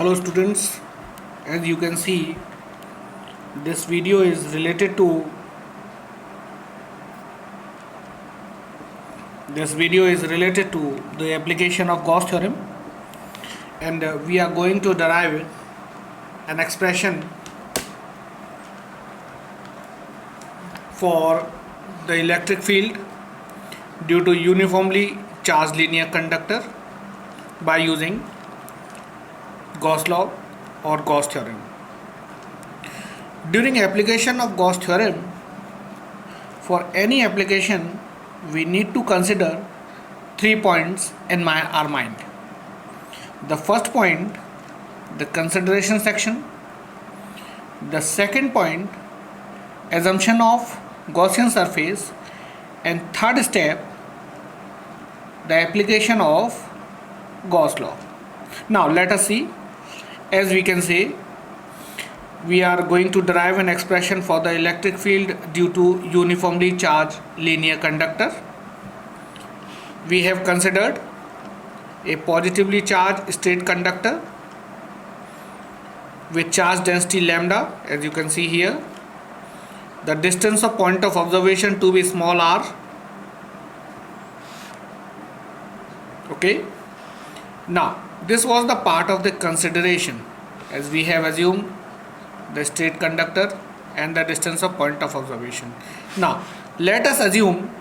Hello students, as you can see, this video is related to the application of Gauss theorem, and we are going to derive an expression for the electric field due to uniformly charged linear conductor by using Gauss law or Gauss theorem. During application of Gauss theorem, for any application we need to consider 3 points in our mind. The first point, the consideration section. The second point, assumption of Gaussian surface. And third step, the application of Gauss law. Now let us see. As we can say, we are going to derive an expression for the electric field due to uniformly charged linear conductor. We have considered a positively charged straight conductor with charge density lambda, as you can see here. The distance of point of observation to be small r. Okay. Now this was the part of the consideration, as we have assumed the straight conductor and the distance of point of observation. Now let us assume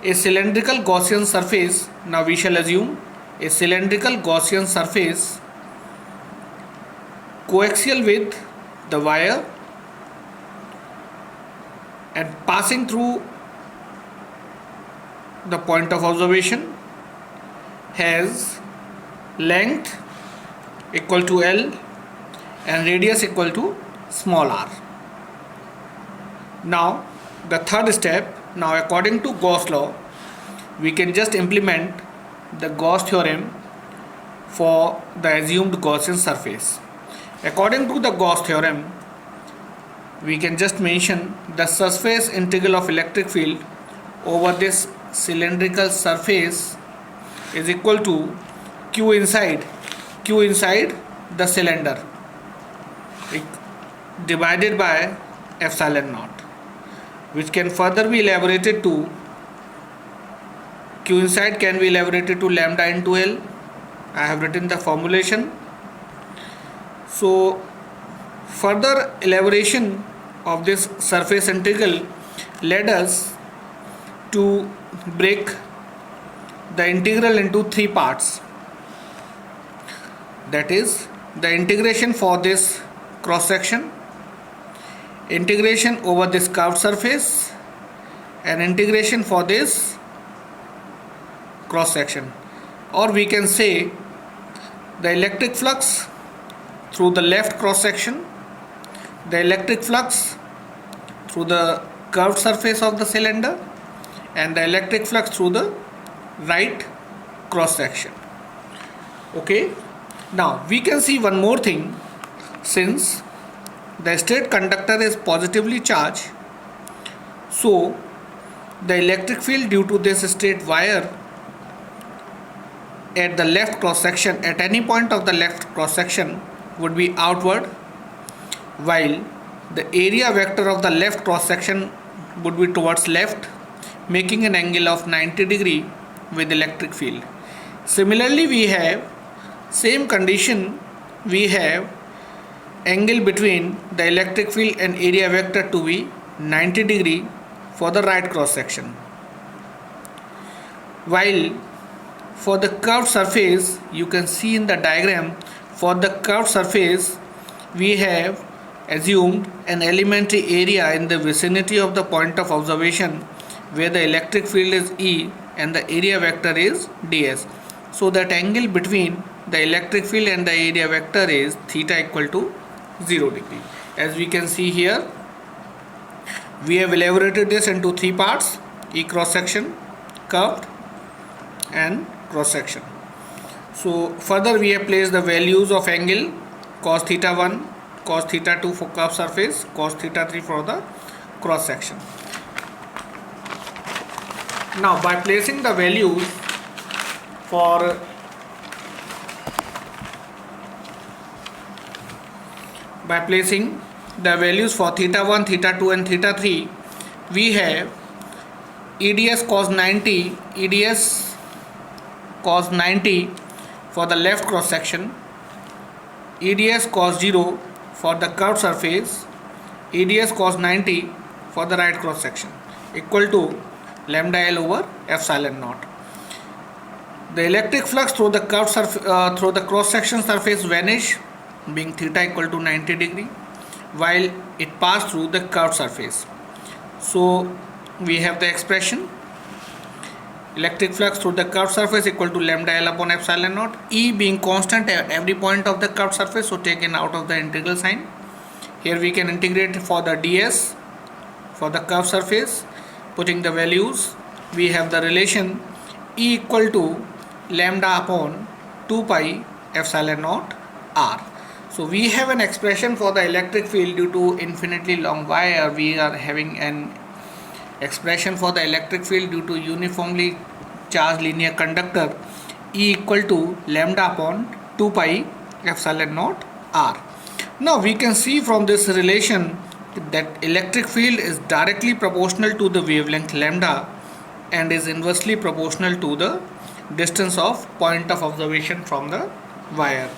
a cylindrical Gaussian surface. Now we shall assume a cylindrical Gaussian surface coaxial with the wire and passing through the point of observation has length equal to L and radius equal to small r. Now the third step, now according to Gauss law, we can just implement the Gauss theorem for the assumed Gaussian surface. According to the Gauss theorem, we can just mention the surface integral of electric field over this cylindrical surface is equal to Q inside the cylinder divided by epsilon naught, which can further be elaborated to Q inside can be elaborated to lambda into L. I have written the formulation. So further elaboration of this surface integral led us to break the integral into 3 parts. That is the integration for this cross section, integration over this curved surface, and integration for this cross section. Or we can say the electric flux through the left cross section, the electric flux through the curved surface of the cylinder, and the electric flux through the right cross section. Okay. Now we can see one more thing. Since the straight conductor is positively charged, so the electric field due to this straight wire at the left cross section, at any point of the left cross section, would be outward, while the area vector of the left cross section would be towards left, making an angle of 90 degree with electric field. Similarly, we have same condition, we have angle between the electric field and area vector to be 90 degree for the right cross section, while for the curved surface, you can see in the diagram, for the curved surface we have assumed an elementary area in the vicinity of the point of observation where the electric field is E and the area vector is ds. So that angle between the electric field and the area vector is theta equal to 0 degree. As we can see here, we have elaborated this into 3 parts: E cross section, curved, and cross section. So further we have placed the values of angle cos theta 1, cos theta 2 for curved surface, cos theta 3 for the cross section. Now by placing the values for by placing the values for theta 1, theta 2 and theta 3, we have EDS cos 90, EDS cos 90 for the left cross section, EDS cos 0 for the curved surface, EDS cos 90 for the right cross section, equal to lambda L over epsilon naught. The electric flux through the curved through the cross section surface vanish, being theta equal to 90 degree, while it passed through the curved surface. So we have the expression electric flux through the curved surface equal to lambda L upon epsilon naught, E being constant at every point of the curved surface, so taken out of the integral sign. Here we can integrate for the ds for the curved surface, putting the values, we have the relation E equal to lambda upon 2 pi epsilon naught r. So we have an expression for the electric field due to infinitely long wire. We are having an expression for the electric field due to uniformly charged linear conductor, E equal to lambda upon 2 pi epsilon naught r. Now we can see from this relation that electric field is directly proportional to the wavelength lambda and is inversely proportional to the distance of point of observation from the wire.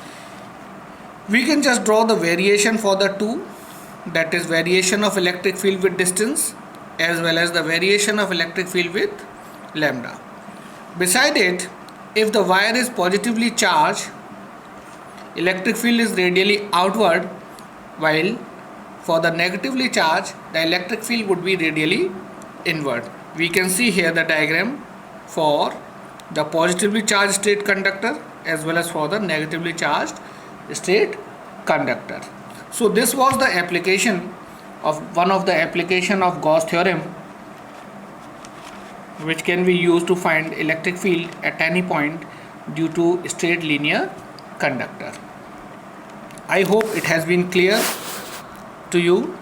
We can just draw the variation for the two, that is variation of electric field with distance as well as the variation of electric field with lambda. Beside it, if the wire is positively charged, electric field is radially outward, while for the negatively charged, the electric field would be radially inward. We can see here the diagram for the positively charged straight conductor as well as for the negatively charged straight conductor. So this was the application of one of the application of Gauss theorem, which can be used to find electric field at any point due to straight linear conductor. I hope it has been clear to you.